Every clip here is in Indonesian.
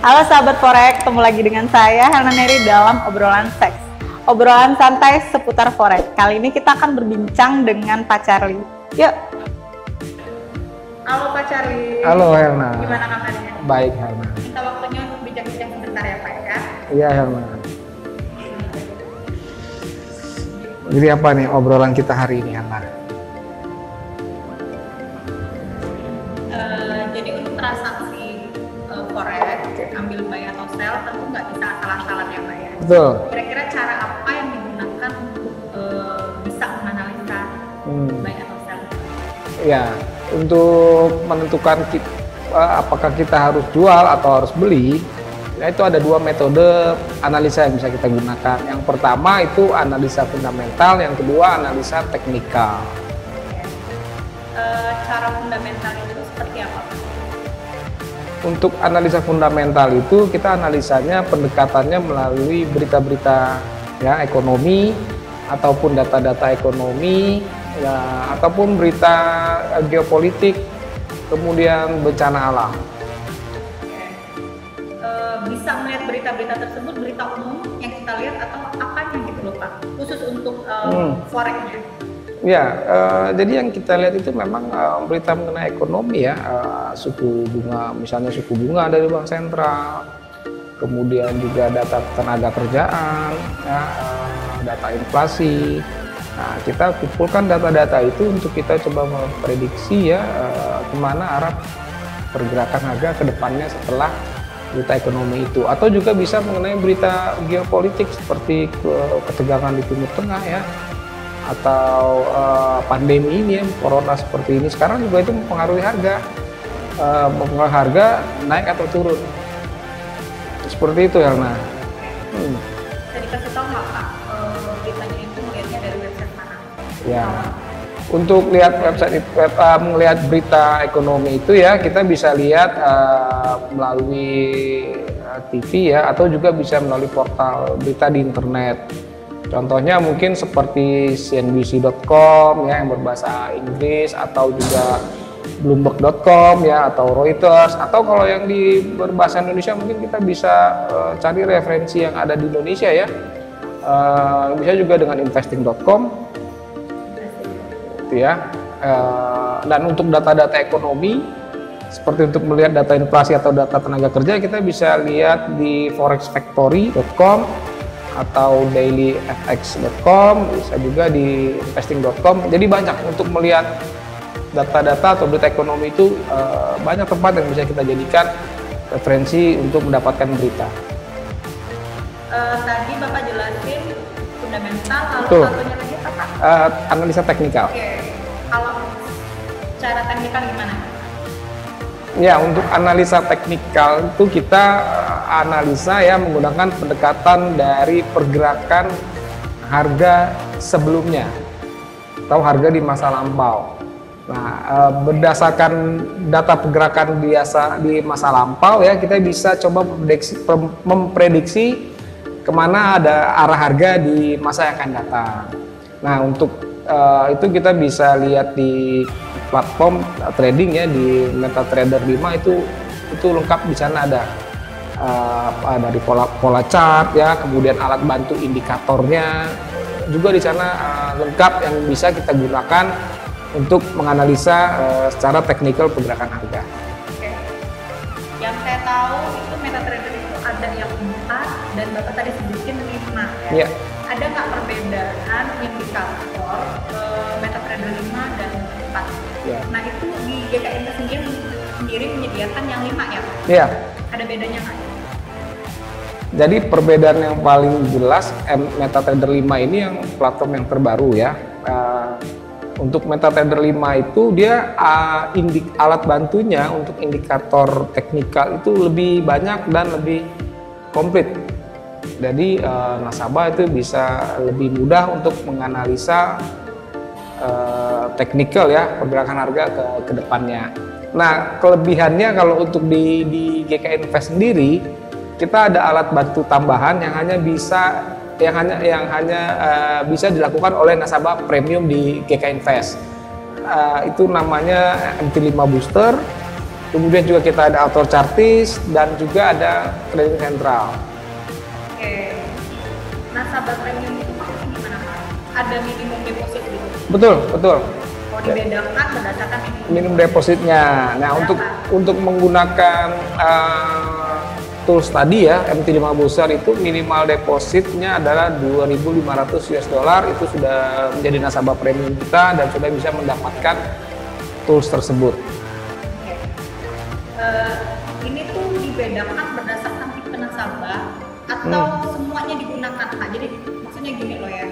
Halo sahabat Forex, ketemu lagi dengan saya Helna Neri dalam obrolan seks. Obrolan santai seputar Forex. Kali ini kita akan berbincang dengan Pak Charlie. Yuk. Halo Pak Charlie. Halo Helna. Gimana kabarnya? Baik Helna. Minta waktunya untuk bincang-bincang sebentar ya Pak ya. Iya Helna. Jadi apa nih obrolan kita hari ini Helna? Jadi untuk transaksi Forex, ambil buy atau sell tentu nggak bisa asal-asalan ya Pak ya. Betul. Kira-kira cara apa yang digunakan untuk bisa menganalisa buy atau sell? Ya, untuk menentukan apakah kita harus jual atau harus beli, ya itu ada dua metode analisa yang bisa kita gunakan. Yang pertama itu analisa fundamental, yang kedua analisa teknikal. Cara fundamental itu seperti apa? Untuk analisa fundamental itu kita analisanya pendekatannya melalui berita-berita ya ekonomi ataupun data-data ekonomi ya, ataupun berita geopolitik, kemudian bencana alam. Bisa melihat berita-berita tersebut, berita umum yang kita lihat atau apanya gitu loh Pak, khusus untuk forex-nya? Ya, jadi yang kita lihat itu memang berita mengenai ekonomi ya, suku bunga, misalnya suku bunga dari bank sentral, kemudian juga data tenaga kerjaan, ya, data inflasi. Nah, kita kumpulkan data-data itu untuk kita coba memprediksi ya kemana arah pergerakan harga ke depannya setelah berita ekonomi itu, atau juga bisa mengenai berita geopolitik seperti ketegangan di Timur Tengah ya, atau pandemi ini ya, corona seperti ini sekarang juga itu mempengaruhi harga, naik atau turun, seperti itu ya. Bisa dikasih tahu nggak Pak, beritanya itu melihatnya dari website mana? Ya, untuk lihat website melihat berita ekonomi itu ya kita bisa lihat melalui TV ya, atau juga bisa melalui portal berita di internet. Contohnya mungkin seperti cnbc.com ya yang berbahasa Inggris, atau juga bloomberg.com ya, atau Reuters, atau kalau yang di berbahasa Indonesia mungkin kita bisa cari referensi yang ada di Indonesia ya. Bisa juga dengan investing.com gitu ya. Dan untuk data-data ekonomi seperti untuk melihat data inflasi atau data tenaga kerja, kita bisa lihat di forexfactory.com atau dailyfx.com, bisa juga di investing.com. Jadi banyak untuk melihat data-data atau berita ekonomi itu, banyak tempat yang bisa kita jadikan referensi untuk mendapatkan berita. Tadi Bapak jelasin fundamental, lalu Betul. satunya lagi apa Pak? Analisa teknikal. Oke, kalau cara teknikal gimana? Ya, untuk analisa teknikal itu kita analisa ya menggunakan pendekatan dari pergerakan harga sebelumnya atau harga di masa lampau. Nah, berdasarkan data pergerakan biasa di masa lampau ya, kita bisa coba memprediksi kemana ada arah harga di masa yang akan datang. Nah, untuk itu kita bisa lihat di platform trading ya, di MetaTrader 5 itu lengkap. Di sana ada dari pola chart ya, kemudian alat bantu indikatornya juga di sana lengkap yang bisa kita gunakan untuk menganalisa secara teknikal pergerakan harga. Oke. Yang saya tahu itu MetaTrader itu ada yang 4 dan Bapak tadi sebutin 5 ya. Ya. Ada nggak perbedaan indikator MetaTrader 5 dan 4? Ya. Nah itu di GKIN sendiri menyediakan yang 5 ya Pak? Ya. Ada bedanya nggak? Jadi perbedaan yang paling jelas MetaTrader 5 ini yang platform yang terbaru ya. Untuk MetaTrader 5 itu dia alat bantunya untuk indikator teknikal itu lebih banyak dan lebih komplit. Jadi nasabah itu bisa lebih mudah untuk menganalisa teknikal ya pergerakan harga ke depannya. Nah, kelebihannya kalau untuk di GK Invest sendiri, kita ada alat bantu tambahan yang hanya bisa bisa dilakukan oleh nasabah premium di GK Invest. Itu namanya MT5 Booster Kemudian juga kita ada auto chartis dan juga ada trading sentral. Oke. Nasabah premium itu maksudnya gimana Pak? Ada minimum deposit gitu? Betul, betul. Mau dibedakan berdasarkan Minimum depositnya. Nah, untuk menggunakan tools tadi ya, MT5 Booster itu minimal depositnya adalah 2.500 US dollar, itu sudah menjadi nasabah premium kita dan sudah bisa mendapatkan tools tersebut. Oke. Ini tuh dibedakan berdasarkan tipe nasabah atau semuanya digunakan Pak? Jadi maksudnya gini loh ya,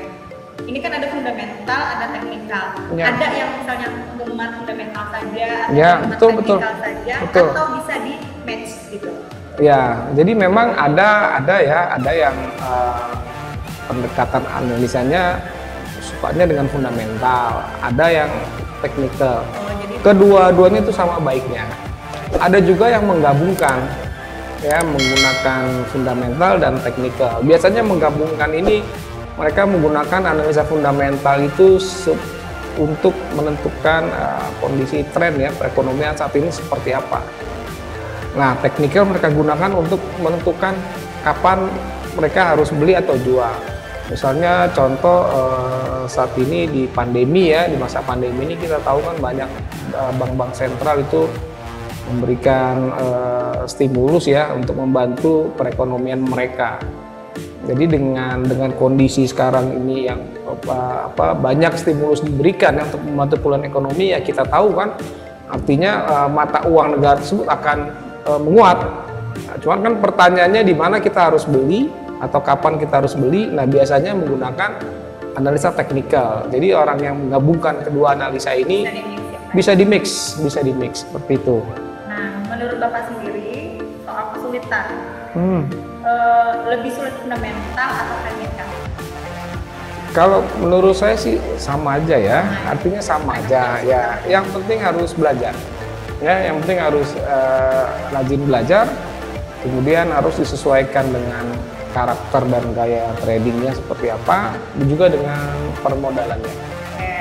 ini kan ada fundamental, ada teknikal. Ya. Ada yang misalnya penggemar fundamental saja, ada Ya, penggemar betul, teknikal saja, betul. atau bisa di match gitu. Ya, jadi memang ada yang pendekatan analisanya sukanya dengan fundamental, ada yang teknikal. Jadi Kedua-duanya itu sama baiknya. Ada juga yang menggabungkan, ya, menggunakan fundamental dan teknikal. Biasanya menggabungkan ini mereka menggunakan analisa fundamental itu untuk menentukan kondisi tren ya perekonomian saat ini seperti apa. Nah, teknikal mereka gunakan untuk menentukan kapan mereka harus beli atau jual. Misalnya contoh saat ini di pandemi ya, di masa pandemi ini kita tahu kan banyak bank-bank sentral itu memberikan stimulus ya untuk membantu perekonomian mereka. Jadi dengan kondisi sekarang ini yang banyak stimulus diberikan ya, untuk membantu pemulihan ekonomi ya, kita tahu kan artinya mata uang negara tersebut akan menguat. Nah, cuman kan pertanyaannya di mana kita harus beli atau kapan kita harus beli. Nah, biasanya menggunakan analisa teknikal. Jadi orang yang menggabungkan kedua analisa ini bisa di mix seperti itu. Nah, menurut Bapak sendiri soal kesulitan, lebih sulit fundamental atau teknikal? Kalau menurut saya sih sama aja ya, artinya sama aja ya. Yang penting harus belajar. Ya, yang penting harus rajin belajar, kemudian harus disesuaikan dengan karakter dan gaya tradingnya seperti apa, dan juga dengan permodalannya. Oke.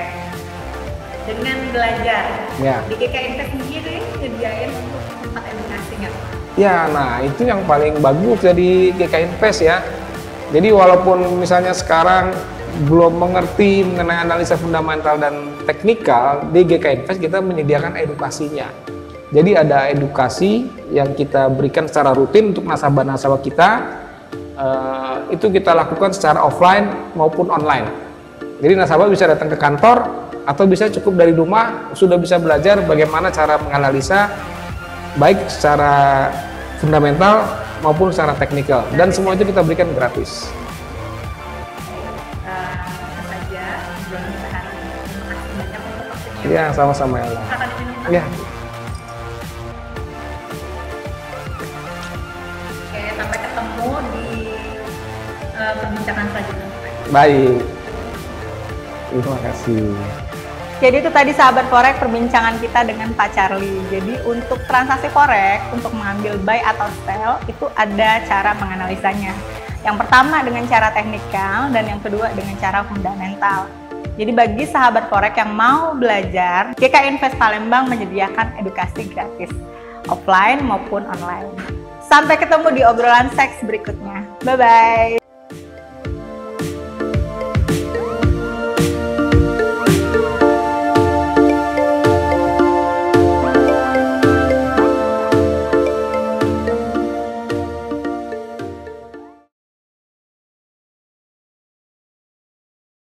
Dengan belajar, Ya. di GKI Invest sendiri nyediain tempat edukasi nggak? Ya, nah itu yang paling bagus dari GKI Invest ya. Jadi walaupun misalnya sekarang belum mengerti mengenai analisa fundamental dan teknikal, di GKI Invest kita menyediakan edukasinya. Jadi ada edukasi yang kita berikan secara rutin untuk nasabah-nasabah kita, itu kita lakukan secara offline maupun online. Jadi nasabah bisa datang ke kantor atau bisa cukup dari rumah, sudah bisa belajar bagaimana cara menganalisa baik secara fundamental maupun secara teknikal, dan semua itu kita berikan gratis. Ya, sama-sama ya. Ya. Oke, sampai ketemu di perbincangan selanjutnya. Baik. Terima kasih. Jadi itu tadi sahabat Forex perbincangan kita dengan Pak Charlie. Jadi untuk transaksi Forex, untuk mengambil buy atau sell, itu ada cara menganalisanya. Yang pertama dengan cara teknikal dan yang kedua dengan cara fundamental. Jadi bagi sahabat Forex yang mau belajar, GKI Invest Palembang menyediakan edukasi gratis, offline maupun online. Sampai ketemu di obrolan seks berikutnya. Bye-bye!